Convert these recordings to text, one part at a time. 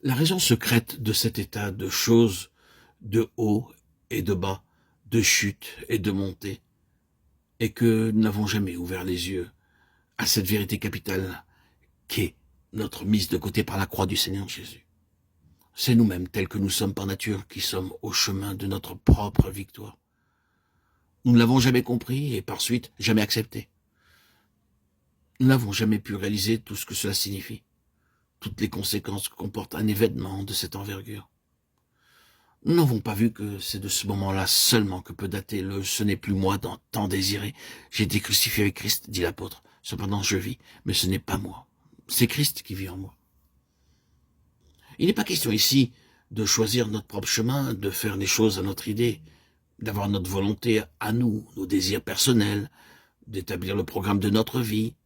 La raison secrète de cet état de choses, de haut et de bas, de chute et de montée, est que nous n'avons jamais ouvert les yeux à cette vérité capitale qu'est notre mise de côté par la croix du Seigneur Jésus. C'est nous-mêmes, tels que nous sommes par nature, qui sommes au chemin de notre propre victoire. Nous ne l'avons jamais compris et par suite jamais accepté. Nous n'avons jamais pu réaliser tout ce que cela signifie, toutes les conséquences que comporte un événement de cette envergure. Nous n'avons pas vu que c'est de ce moment-là seulement que peut dater le « ce n'est plus moi dans tant désiré, j'ai été crucifié avec Christ », dit l'apôtre. Cependant je vis, mais ce n'est pas moi, c'est Christ qui vit en moi. Il n'est pas question ici de choisir notre propre chemin, de faire les choses à notre idée, d'avoir notre volonté à nous, nos désirs personnels, d'établir le programme de notre vie,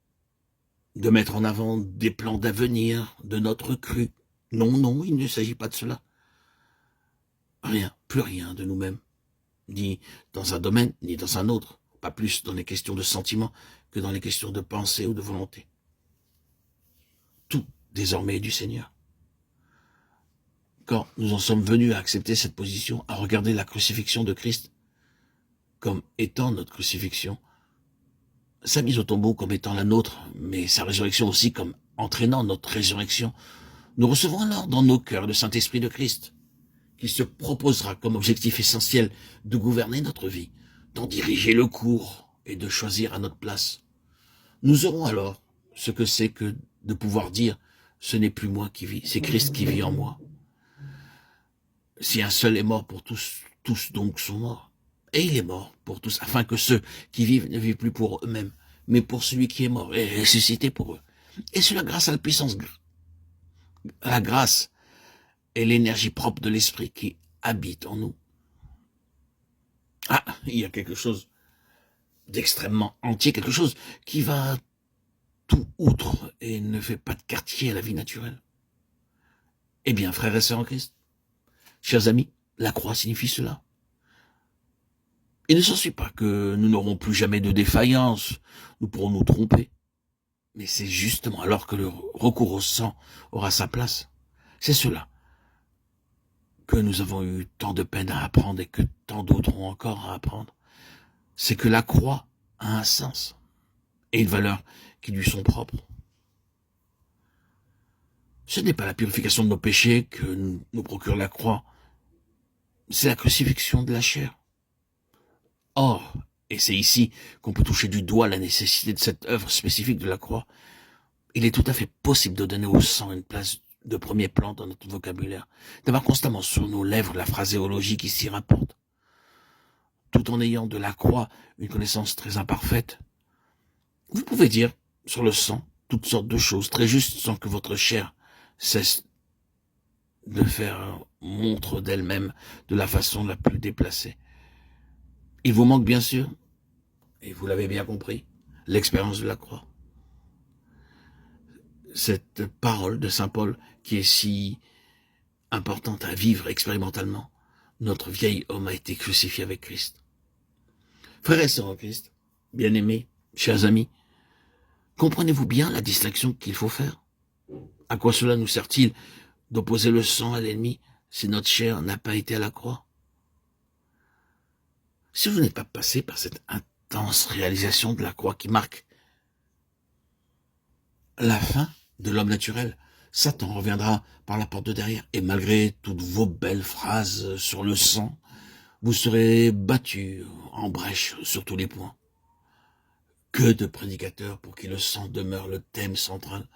de mettre en avant des plans d'avenir, de notre cru. Non, non, il ne s'agit pas de cela. Rien, plus rien de nous-mêmes, ni dans un domaine, ni dans un autre, pas plus dans les questions de sentiments que dans les questions de pensée ou de volonté. Tout, désormais, est du Seigneur. Quand nous en sommes venus à accepter cette position, à regarder la crucifixion de Christ comme étant notre crucifixion, sa mise au tombeau comme étant la nôtre, mais sa résurrection aussi comme entraînant notre résurrection, nous recevons alors dans nos cœurs le Saint-Esprit de Christ, qui se proposera comme objectif essentiel de gouverner notre vie, d'en diriger le cours et de choisir à notre place. Nous aurons alors ce que c'est que de pouvoir dire « ce n'est plus moi qui vis, c'est Christ qui vit en moi ». Si un seul est mort pour tous, tous donc sont morts. Et il est mort pour tous, afin que ceux qui vivent ne vivent plus pour eux-mêmes, mais pour celui qui est mort et ressuscité pour eux. Et cela grâce à la puissance, à la grâce et l'énergie propre de l'Esprit qui habite en nous. Ah, il y a quelque chose d'extrêmement entier, quelque chose qui va tout outre et ne fait pas de quartier à la vie naturelle. Eh bien, frères et sœurs en Christ, chers amis, la croix signifie cela. Il ne s'ensuit pas que nous n'aurons plus jamais de défaillance, nous pourrons nous tromper. Mais c'est justement alors que le recours au sang aura sa place. C'est cela que nous avons eu tant de peine à apprendre et que tant d'autres ont encore à apprendre. C'est que la croix a un sens et une valeur qui lui sont propres. Ce n'est pas la purification de nos péchés que nous procure la croix, c'est la crucifixion de la chair. Or, et c'est ici qu'on peut toucher du doigt la nécessité de cette œuvre spécifique de la croix, il est tout à fait possible de donner au sang une place de premier plan dans notre vocabulaire, d'avoir constamment sur nos lèvres la phraséologie qui s'y rapporte. Tout en ayant de la croix une connaissance très imparfaite, vous pouvez dire sur le sang toutes sortes de choses très justes sans que votre chair cesse de faire montre d'elle-même de la façon la plus déplacée. Il vous manque bien sûr, et vous l'avez bien compris, l'expérience de la croix. Cette parole de saint Paul qui est si importante à vivre expérimentalement, notre vieil homme a été crucifié avec Christ. Frères et sœurs en Christ, bien-aimés, chers amis, comprenez-vous bien la distinction qu'il faut faire? À quoi cela nous sert-il d'opposer le sang à l'ennemi si notre chair n'a pas été à la croix? Si vous n'êtes pas passé par cette intense réalisation de la croix qui marque la fin de l'homme naturel, Satan reviendra par la porte de derrière. Et malgré toutes vos belles phrases sur le sang, vous serez battus en brèche sur tous les points. Que de prédicateurs pour qui le sang demeure le thème central,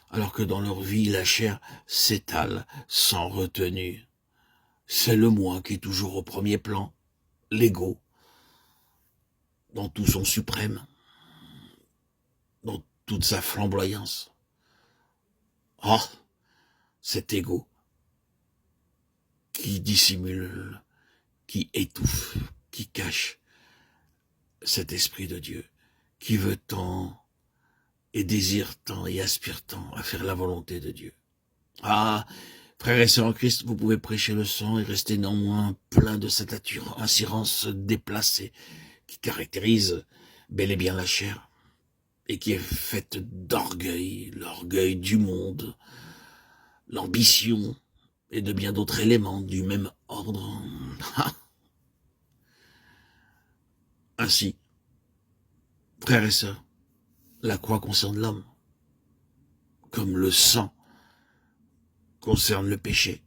alors que dans leur vie, la chair s'étale sans retenue. C'est le moi qui est toujours au premier plan, l'ego, dans tout son suprême, dans toute sa flamboyance. Oh, cet ego qui dissimule, qui étouffe, qui cache cet esprit de Dieu, qui veut tant et désire tant et aspire tant à faire la volonté de Dieu. Ah, frères et sœurs en Christ, vous pouvez prêcher le sang et rester néanmoins plein de cette assurance déplacée qui caractérise bel et bien la chair et qui est faite d'orgueil, l'orgueil du monde, l'ambition et de bien d'autres éléments du même ordre. Ainsi, frères et sœurs, la croix concerne l'homme, comme le sang concerne le péché.